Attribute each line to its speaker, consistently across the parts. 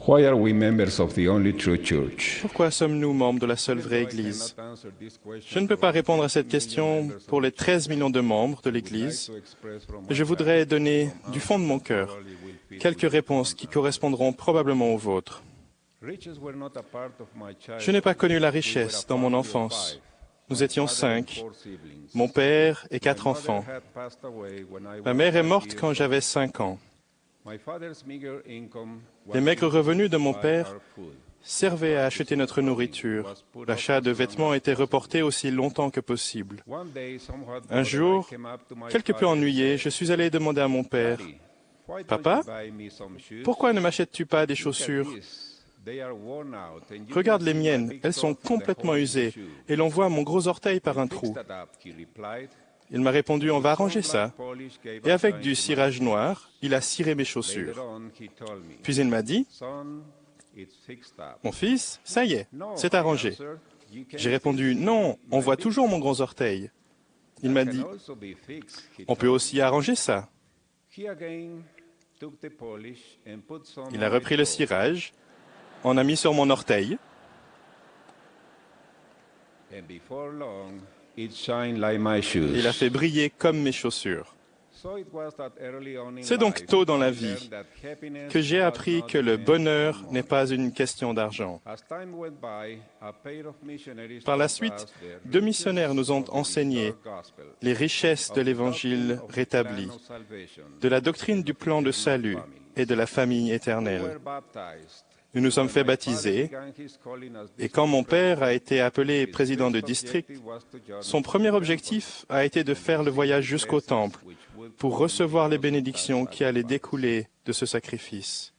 Speaker 1: Why are we members of the only true church?
Speaker 2: Pourquoi sommes-nous membres de la seule vraie Église? Je ne peux pas répondre à cette question pour les 13 millions de membres de l'Église, mais je voudrais donner du fond de mon cœur quelques réponses qui correspondront probablement aux vôtres. Je n'ai pas connu la richesse dans mon enfance. Nous étions 5, mon père et 4 enfants. Ma mère est morte quand j'avais 5 ans. Les maigres revenus de mon père servaient à acheter notre nourriture. L'achat de vêtements était reporté aussi longtemps que possible. Un jour, quelque peu ennuyé, je suis allé demander à mon père, « Papa, pourquoi ne m'achètes-tu pas des chaussures ? Regarde les miennes, elles sont complètement usées et l'on voit mon gros orteil par un trou. » Il m'a répondu, « On va arranger ça. » Et avec du cirage noir, il a ciré mes chaussures. Puis il m'a dit, « Mon fils, ça y est, c'est arrangé. » J'ai répondu, « Non, on voit toujours mon gros orteil. » Il m'a dit, « On peut aussi arranger ça. » Il a repris le cirage, en a mis sur mon orteil. Il a fait briller comme mes chaussures. C'est donc tôt dans la vie que j'ai appris que le bonheur n'est pas une question d'argent. Par la suite, 2 missionnaires nous ont enseigné les richesses de l'Évangile rétabli, de la doctrine du plan de salut et de la famille éternelle. Nous nous sommes fait baptiser et quand mon père a été appelé président de district, son premier objectif a été de faire le voyage jusqu'au temple pour recevoir les bénédictions qui allaient découler de ce sacrifice.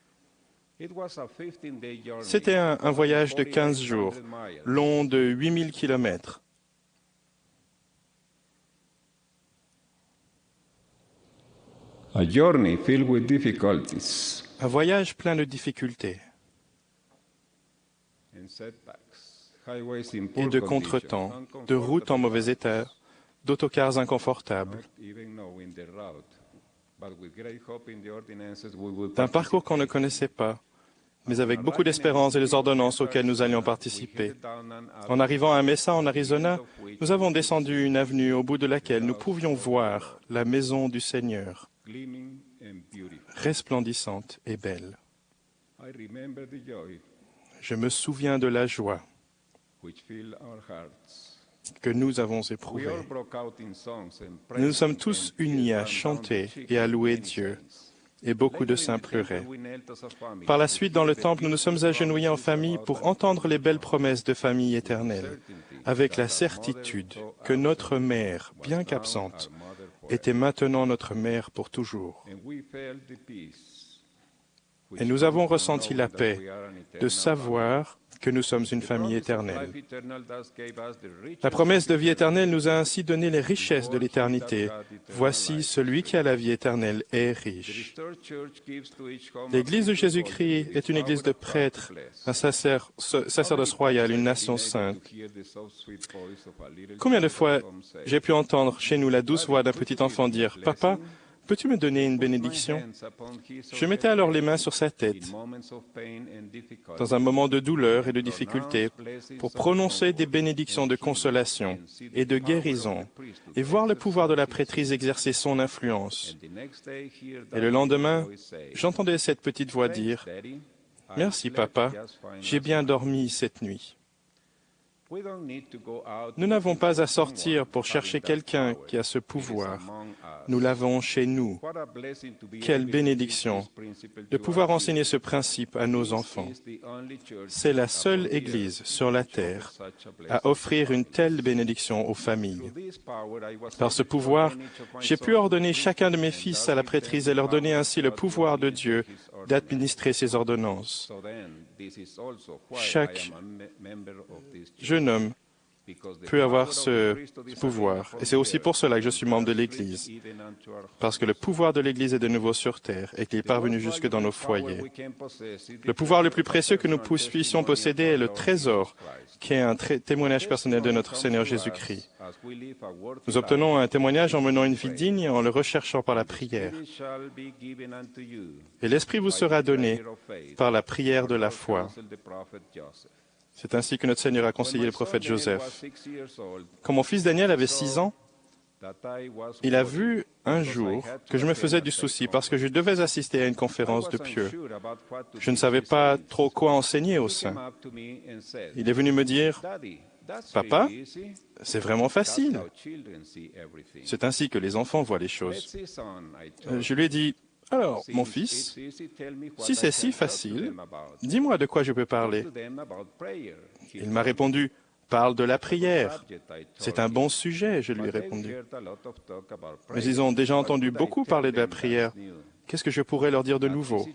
Speaker 2: C'était un voyage de 15 jours, long de 8000 kilomètres.
Speaker 1: A journey filled with difficulties.
Speaker 2: Un voyage plein de difficultés et de contretemps, de routes en mauvais état, d'autocars inconfortables, d'un parcours qu'on ne connaissait pas, mais avec beaucoup d'espérance et les ordonnances auxquelles nous allions participer. En arrivant à Mesa, en Arizona, nous avons descendu une avenue au bout de laquelle nous pouvions voir la maison du Seigneur, resplendissante et belle. Je me souviens de la joie que nous avons éprouvée. Nous nous sommes tous unis à chanter et à louer Dieu, et beaucoup de saints pleuraient. Par la suite, dans le temple, nous nous sommes agenouillés en famille pour entendre les belles promesses de famille éternelle, avec la certitude que notre mère, bien qu'absente, était maintenant notre mère pour toujours. Et nous avons ressenti la paix de savoir que nous sommes une famille éternelle. La promesse de vie éternelle nous a ainsi donné les richesses de l'éternité. Voici, celui qui a la vie éternelle est riche. L'Église de Jésus-Christ est une église de prêtres, un sacerdoce royal, une nation sainte. Combien de fois j'ai pu entendre chez nous la douce voix d'un petit enfant dire « Papa, peux-tu me donner une bénédiction ?» Je mettais alors les mains sur sa tête, dans un moment de douleur et de difficulté, pour prononcer des bénédictions de consolation et de guérison, et voir le pouvoir de la prêtrise exercer son influence. Et le lendemain, j'entendais cette petite voix dire « Merci, papa, j'ai bien dormi cette nuit. » Nous n'avons pas à sortir pour chercher quelqu'un qui a ce pouvoir. Nous l'avons chez nous. Quelle bénédiction de pouvoir enseigner ce principe à nos enfants. C'est la seule Église sur la terre à offrir une telle bénédiction aux familles. Par ce pouvoir, j'ai pu ordonner chacun de mes fils à la prêtrise et leur donner ainsi le pouvoir de Dieu d'administrer ses ordonnances. Chaque jeune homme peut avoir ce pouvoir. Et c'est aussi pour cela que je suis membre de l'Église, parce que le pouvoir de l'Église est de nouveau sur terre et qu'il est parvenu jusque dans nos foyers. Le pouvoir le plus précieux que nous puissions posséder est le trésor, qui est un témoignage personnel de notre Seigneur Jésus-Christ. Nous obtenons un témoignage en menant une vie digne et en le recherchant par la prière. Et l'Esprit vous sera donné par la prière de la foi. C'est ainsi que notre Seigneur a conseillé le prophète Joseph. Quand mon fils Daniel avait 6 ans, il a vu un jour que je me faisais du souci parce que je devais assister à une conférence de pieux. Je ne savais pas trop quoi enseigner au sein. Il est venu me dire, « Papa, c'est vraiment facile. » C'est ainsi que les enfants voient les choses. Je lui ai dit, « Alors, mon fils, si c'est si facile, dis-moi de quoi je peux parler. » Il m'a répondu, « Parle de la prière. » C'est un bon sujet, je lui ai répondu. Mais ils ont déjà entendu beaucoup parler de la prière. Qu'est-ce que je pourrais leur dire de nouveau?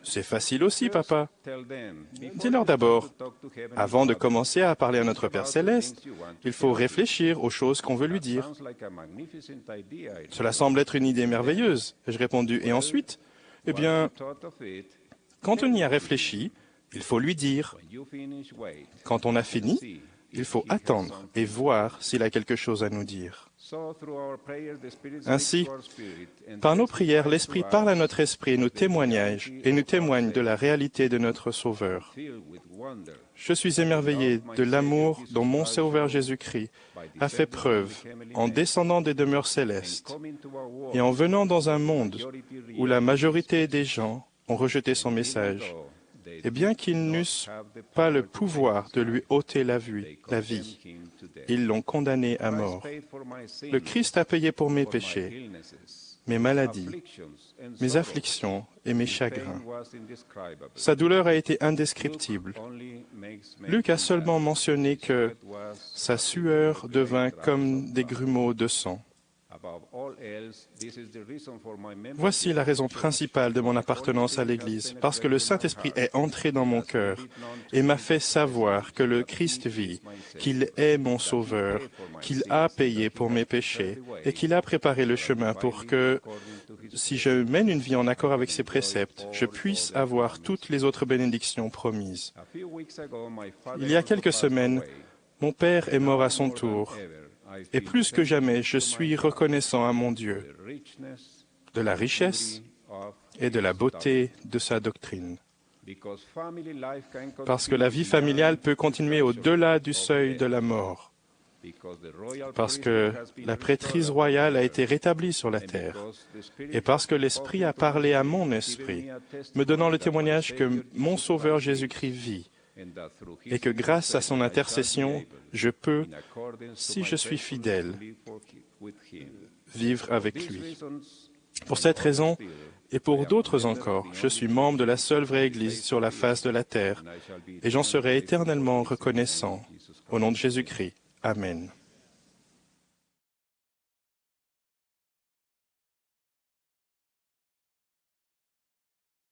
Speaker 2: C'est facile aussi, papa. Dis-leur d'abord, avant de commencer à parler à notre Père Céleste, il faut réfléchir aux choses qu'on veut lui dire. Cela semble être une idée merveilleuse. Ai-je répondu. Et ensuite, eh bien, quand on y a réfléchi, il faut lui dire. Quand on a fini, il faut attendre et voir s'il a quelque chose à nous dire. Ainsi, par nos prières, l'Esprit parle à notre esprit et nous témoigne de la réalité de notre Sauveur. Je suis émerveillé de l'amour dont mon Sauveur Jésus-Christ a fait preuve en descendant des demeures célestes et en venant dans un monde où la majorité des gens ont rejeté son message. Et bien qu'ils n'eussent pas le pouvoir de lui ôter la vie, ils l'ont condamné à mort. Le Christ a payé pour mes péchés, mes maladies, mes afflictions et mes chagrins. Sa douleur a été indescriptible. Luc a seulement mentionné que sa sueur devint comme des grumeaux de sang. Voici la raison principale de mon appartenance à l'Église, parce que le Saint-Esprit est entré dans mon cœur et m'a fait savoir que le Christ vit, qu'il est mon Sauveur, qu'il a payé pour mes péchés et qu'il a préparé le chemin pour que, si je mène une vie en accord avec ses préceptes, je puisse avoir toutes les autres bénédictions promises. Il y a quelques semaines, mon père est mort à son tour. Et plus que jamais, je suis reconnaissant à mon Dieu de la richesse et de la beauté de sa doctrine. Parce que la vie familiale peut continuer au-delà du seuil de la mort. Parce que la prêtrise royale a été rétablie sur la terre. Et parce que l'Esprit a parlé à mon esprit, me donnant le témoignage que mon Sauveur Jésus-Christ vit. Et que grâce à son intercession, je peux, si je suis fidèle, vivre avec lui. Pour cette raison, et pour d'autres encore, je suis membre de la seule vraie Église sur la face de la terre, et j'en serai éternellement reconnaissant. Au nom de Jésus-Christ. Amen.